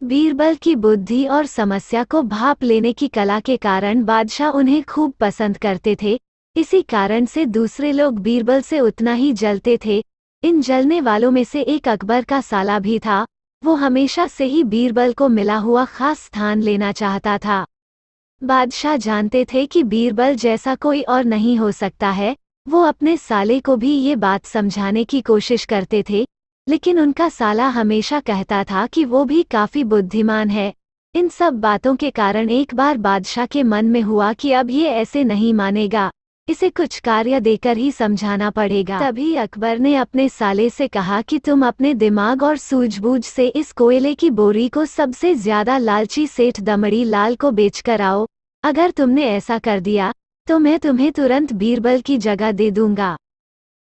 बीरबल की बुद्धि और समस्या को भांप लेने की कला के कारण बादशाह उन्हें खूब पसंद करते थे। इसी कारण से दूसरे लोग बीरबल से उतना ही जलते थे। इन जलने वालों में से एक अकबर का साला भी था। वो हमेशा से ही बीरबल को मिला हुआ खास स्थान लेना चाहता था। बादशाह जानते थे कि बीरबल जैसा कोई और नहीं हो सकता है। वो अपने साले को भी ये बात समझाने की कोशिश करते थे, लेकिन उनका साला हमेशा कहता था कि वो भी काफी बुद्धिमान है। इन सब बातों के कारण एक बार बादशाह के मन में हुआ कि अब ये ऐसे नहीं मानेगा, इसे कुछ कार्य देकर ही समझाना पड़ेगा। तभी अकबर ने अपने साले से कहा कि तुम अपने दिमाग और सूझबूझ से इस कोयले की बोरी को सबसे ज्यादा लालची सेठ दमड़ी लाल को बेचकर आओ। अगर तुमने ऐसा कर दिया तो मैं तुम्हें तुरंत बीरबल की जगह दे दूंगा।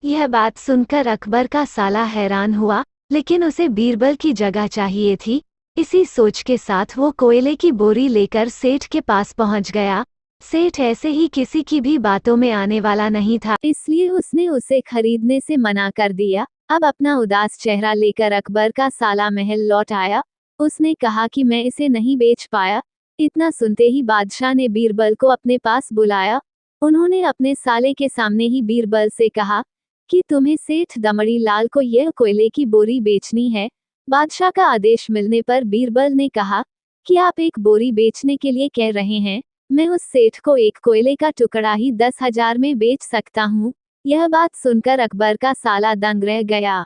यह बात सुनकर अकबर का साला हैरान हुआ, लेकिन उसे बीरबल की जगह चाहिए थी। इसी सोच के साथ वो कोयले की बोरी लेकर सेठ के पास पहुंच गया। सेठ ऐसे ही किसी की भी बातों में आने वाला नहीं था, इसलिए उसने उसे खरीदने से मना कर दिया। अब अपना उदास चेहरा लेकर अकबर का साला महल लौट आया। उसने कहा कि मैं इसे नहीं बेच पाया। इतना सुनते ही बादशाह ने बीरबल को अपने पास बुलाया। उन्होंने अपने साले के सामने ही बीरबल से कहा कि तुम्हें सेठ दमड़ी लाल को यह कोयले की बोरी बेचनी है। बादशाह का आदेश मिलने पर बीरबल ने कहा कि आप एक बोरी बेचने के लिए कह रहे हैं, मैं उस सेठ को एक कोयले का टुकड़ा ही 10,000 में बेच सकता हूँ। यह बात सुनकर अकबर का साला दंग रह गया।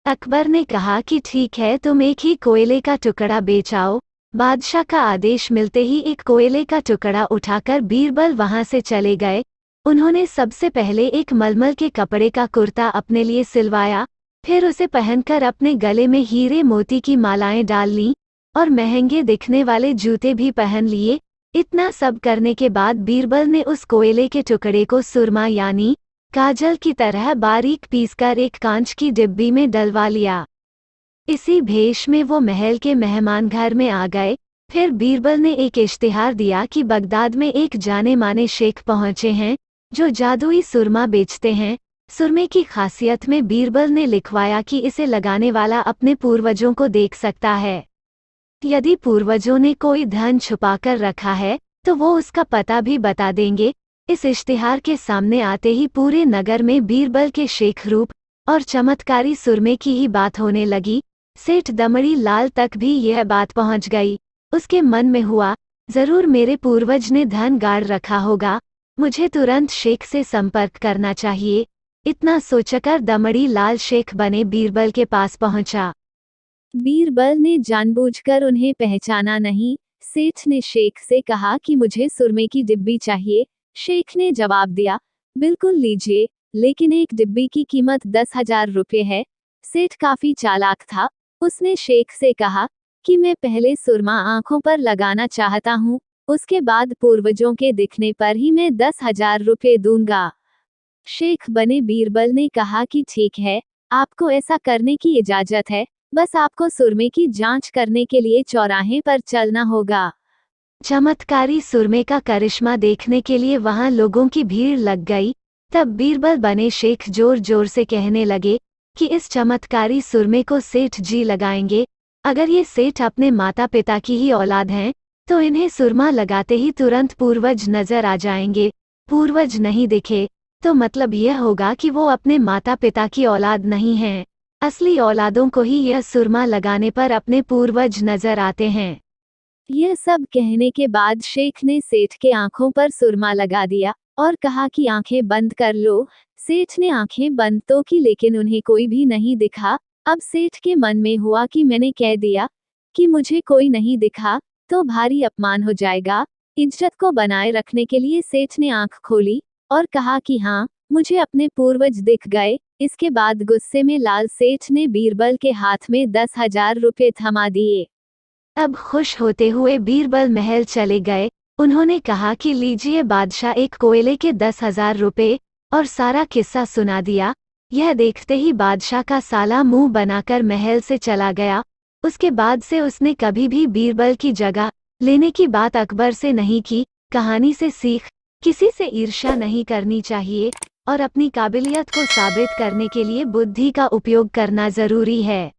अकबर ने कहा कि ठीक है, तुम एक ही कोयले का टुकड़ा बेच आओ। बादशाह का आदेश मिलते ही एक कोयले का टुकड़ा उठाकर बीरबल वहां से चले गए। उन्होंने सबसे पहले एक मलमल के कपड़े का कुर्ता अपने लिए सिलवाया, फिर उसे पहनकर अपने गले में हीरे मोती की मालाएं डाल लीं और महंगे दिखने वाले जूते भी पहन लिए। इतना सब करने के बाद बीरबल ने उस कोयले के टुकड़े को सुरमा यानी काजल की तरह बारीक पीसकर एक कांच की डिब्बी में डलवा लिया। इसी भेष में वो महल के मेहमान घर में आ गए। फिर बीरबल ने एक इश्तिहार दिया कि बगदाद में एक जाने माने शेख पहुंचे हैं जो जादुई सुरमा बेचते हैं। सुरमे की खासियत में बीरबल ने लिखवाया कि इसे लगाने वाला अपने पूर्वजों को देख सकता है। यदि पूर्वजों ने कोई धन छुपाकर रखा है तो वो उसका पता भी बता देंगे। इस इश्तिहार के सामने आते ही पूरे नगर में बीरबल के शेख रूप और चमत्कारी सुरमे की ही बात होने लगी। सेठ दमड़ी लाल तक भी यह बात पहुंच गई। उसके मन में हुआ, जरूर मेरे पूर्वज ने धन गाड़ रखा होगा, मुझे तुरंत शेख से संपर्क करना चाहिए। इतना सोचकर दमड़ी लाल शेख बने बीरबल के पास पहुंचा। बीरबल ने जानबूझकर उन्हें पहचाना नहीं। सेठ ने शेख से कहा कि मुझे सुरमे की डिब्बी चाहिए। शेख ने जवाब दिया, बिल्कुल लीजिए, लेकिन एक डिब्बी की कीमत 10,000 रुपये है। सेठ काफी चालाक था। उसने शेख से कहा कि मैं पहले सुरमा आंखों पर लगाना चाहता हूँ, उसके बाद पूर्वजों के दिखने पर ही मैं 10,000 रुपये दूंगा। शेख बने बीरबल ने कहा कि ठीक है, आपको ऐसा करने की इजाजत है, बस आपको सुरमे की जांच करने के लिए चौराहे पर चलना होगा। चमत्कारी सुरमे का करिश्मा देखने के लिए वहां लोगों की भीड़ लग गई। तब बीरबल बने शेख जोर जोर से कहने लगे कि इस चमत्कारी सुरमे को सेठ जी लगाएंगे। अगर ये सेठ अपने माता पिता की ही औलाद हैं तो इन्हें सुरमा लगाते ही तुरंत पूर्वज नजर आ जाएंगे। पूर्वज नहीं दिखे तो मतलब यह होगा कि वो अपने माता पिता की औलाद नहीं हैं। असली औलादों को ही यह सुरमा लगाने पर अपने पूर्वज नजर आते हैं। यह सब कहने के बाद शेख ने सेठ के आंखों पर सुरमा लगा दिया और कहा कि आंखें बंद कर लो। सेठ ने आंखें बंद तो की, लेकिन उन्हें कोई भी नहीं दिखा। अब सेठ के मन में हुआ कि मैंने कह दिया कि मुझे कोई नहीं दिखा तो भारी अपमान हो जाएगा। इज्जत को बनाए रखने के लिए सेठ ने आंख खोली और कहा कि हाँ, मुझे अपने पूर्वज दिख गए। इसके बाद गुस्से में लाल सेठ ने बीरबल के हाथ में 10,000 रुपये थमा दिए। अब खुश होते हुए बीरबल महल चले गए। उन्होंने कहा कि लीजिए बादशाह, एक कोयले के 10,000 रुपये, और सारा किस्सा सुना दिया। यह देखते ही बादशाह का साला मुंह बनाकर महल से चला गया। उसके बाद से उसने कभी भी बीरबल की जगह लेने की बात अकबर से नहीं की। कहानी से सीख, किसी से ईर्ष्या नहीं करनी चाहिए और अपनी काबिलियत को साबित करने के लिए बुद्धि का उपयोग करना जरूरी है।